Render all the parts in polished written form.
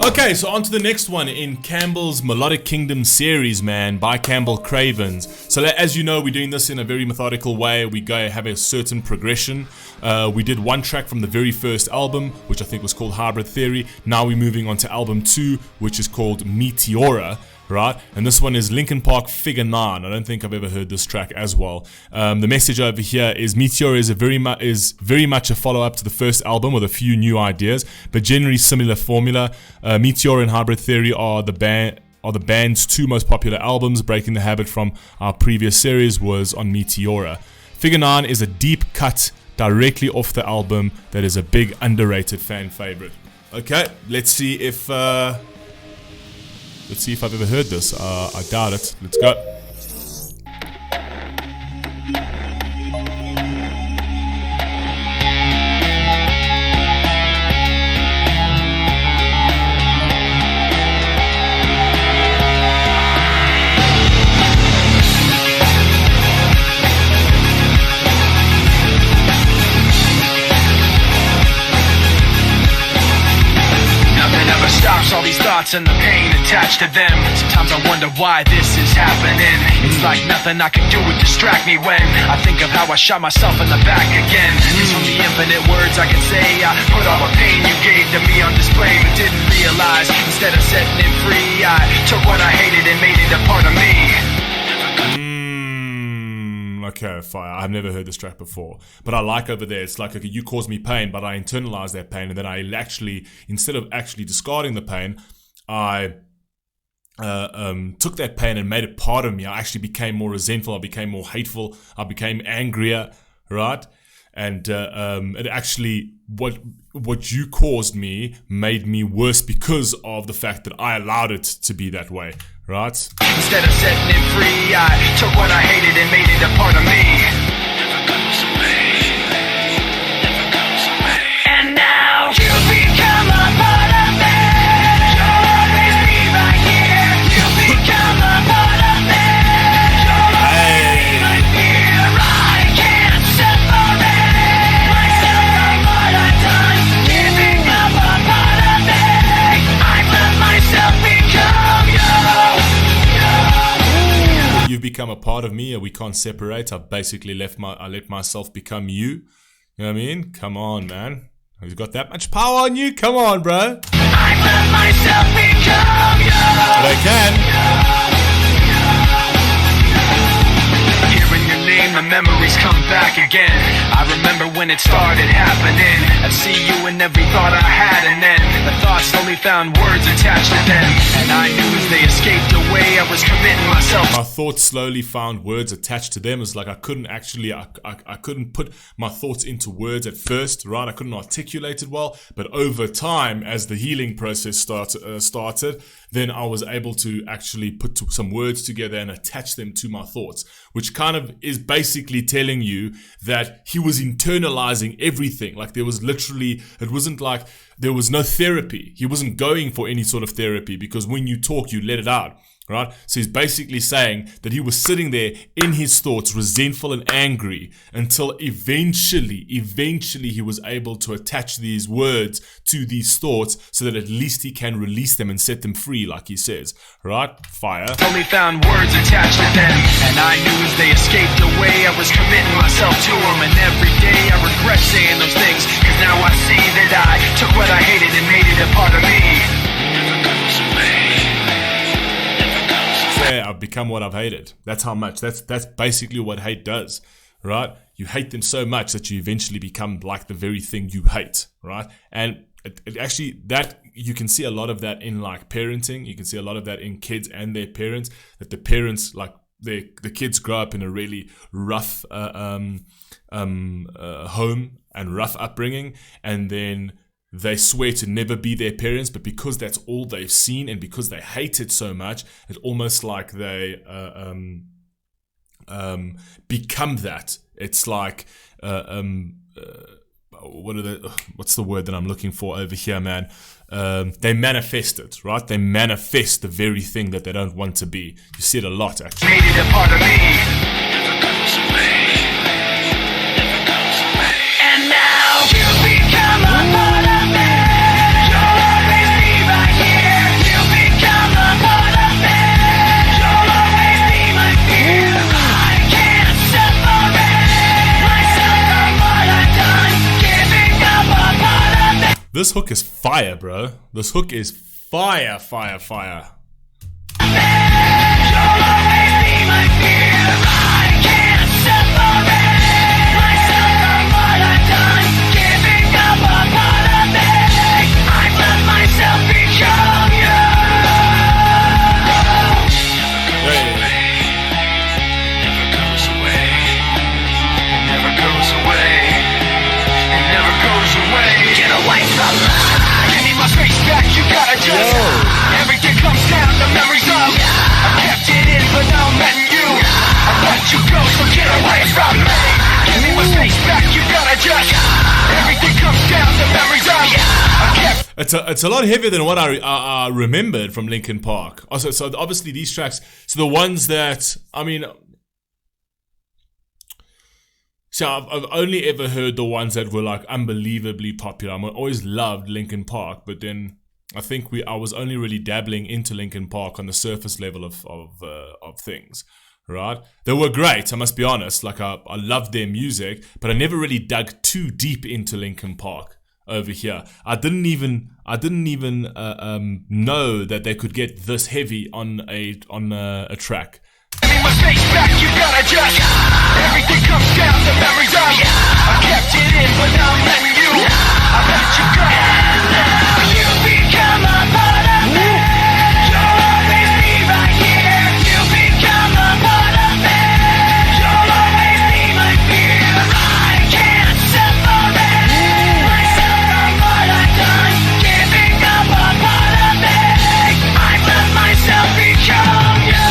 Okay, so on to the next one in Campbell's Melodic Kingdom series, man, by Campbell Cravens. So as you know, we're doing this in a very methodical way. We go have a certain progression. We did one track from the very first album, which I think was called Hybrid Theory. Now we're moving on to album 2, which is called Meteora. Right, and this one is Linkin Park Figure 9. I don't think I've ever heard this track as well. The message over here is Meteora is very much a follow-up to the first album with a few new ideas, but generally similar formula. Meteora and Hybrid Theory are the band's two most popular albums. Breaking the habit from our previous series was on Meteora. Figure 9 is a deep cut directly off the album that is a big underrated fan favorite. Okay, let's see if I've ever heard this. I doubt it. Let's go. All these thoughts and the pain attached to them. Sometimes I wonder why this is happening. It's like nothing I can do would distract me when I think of how I shot myself in the back again. It's from the infinite words I can say. I put all the pain you gave to me on display, but didn't realize instead of setting it free, I took what I hated and made it a part of me. Okay, fire. I've never heard this track before. But I like over there, it's like, okay, you caused me pain, but I internalize that pain, and then I actually, instead of actually discarding the pain, I took that pain and made it part of me. I actually became more resentful, I became more hateful, I became angrier, right? And it actually, what you caused me made me worse because of the fact that I allowed it to be that way, right? Instead of setting it free, I took what I hated and made it a part of me. Never goes away. Never goes away. And now you become a part of me. You'll always be right here. You become a part of me. You'll always be my fear. I can't separate myself from what I've done. Giving up a part of me. I let myself become you. You've become a part of me, and we can't separate. I've basically I let myself become you. You know what I mean? Come on, man. You've got that much power on you? Come on, bro. I let myself become you. But I can. Hearing your name, the memories come back again. I remember when it started happening. I'd see you in every thought I had, and then the thoughts slowly found words attached to them. And I knew as they escaped away, I was committing myself. My thoughts slowly found words attached to them. It's like I couldn't actually, I couldn't put my thoughts into words at first, right? I couldn't articulate it well. But over time, as the healing process started, then I was able to actually put some words together and attach them to my thoughts, which kind of is basically telling you that he was internalizing everything. Like there was literally, it wasn't like there was no therapy. He wasn't going for any sort of therapy, because when you talk, you let it out. Right? So he's basically saying that he was sitting there in his thoughts, resentful and angry, until eventually he was able to attach these words to these thoughts so that at least he can release them and set them free, like he says. Right? Fire. Only found words attached to them, and I knew as they escaped away, I was committing myself to them, and every day I regret saying those things, cause now I see that I took what I hated and made it a part of me. Never goes away. I've become what I've hated. That's how much. That's basically what hate does, right? You hate them so much that you eventually become like the very thing you hate, right? And it actually, that you can see a lot of that in like parenting. You can see a lot of that in kids and their parents. That the parents, like the kids grow up in a really rough home and rough upbringing, and then they swear to never be their parents, but because that's all they've seen and because they hate it so much, it's almost like they become that. It's like what's the word that I'm looking for over here, man? They manifest it, right? They manifest the very thing that they don't want to be. You see it a lot, actually. Made it a part of me. And now you become a part of me. You'll always be This hook is fire, bro. This hook is fire, fire, fire. Everything comes down to memories of. I kept it in, but now I'm letting you. I let you go, so get away from me. Give me my space back, you gotta just. Everything comes down to memories of. I kept. It's a lot heavier than what I remembered from Linkin Park. Also, so obviously these tracks, so the ones that I mean. So I've only ever heard the ones that were like unbelievably popular. I always loved Linkin Park, but then I think I was only really dabbling into Linkin Park on the surface level of things, right? They were great, I must be honest. Like I loved their music, but I never really dug too deep into Linkin Park over here. I didn't even know that they could get this heavy on a track. Give me my space back, you gotta just. Everything comes down to memories of. I kept it in, but now I'm letting you. I let you go. You become a part of me. You'll always be right here. You become a part of me. You'll always be my fear. I can't separate myself from what I've done. Giving up a part of me. I've let myself become you.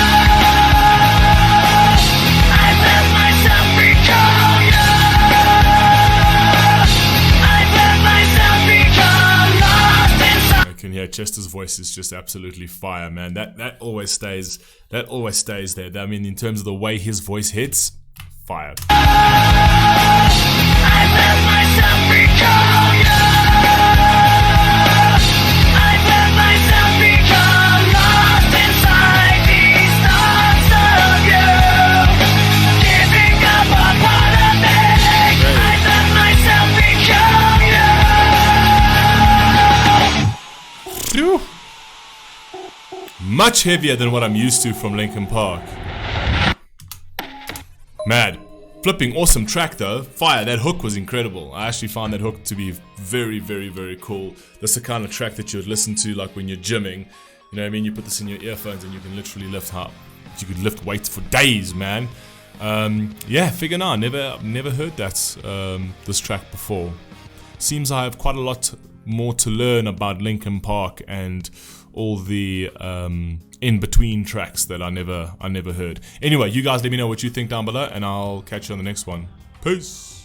Yeah, Chester's voice is just absolutely fire, man. That always stays there. I mean, in terms of the way his voice hits, fire. I let myself become you. I let myself become lost inside these thoughts of you. Giving up a part of me. I let myself become you. Much heavier than what I'm used to from Linkin Park. Mad. Flipping awesome track though. Fire, that hook was incredible. I actually found that hook to be very, very, very cool. That's the kind of track that you would listen to like when you're gymming. You know what I mean? You put this in your earphones and you can literally lift up. You could lift weights for days, man. Yeah, figure now. Never heard that this track before. Seems I have quite a lot more to learn about Linkin Park and all the in-between tracks that I never heard. Anyway, you guys let me know what you think down below, and I'll catch you on the next one. Peace.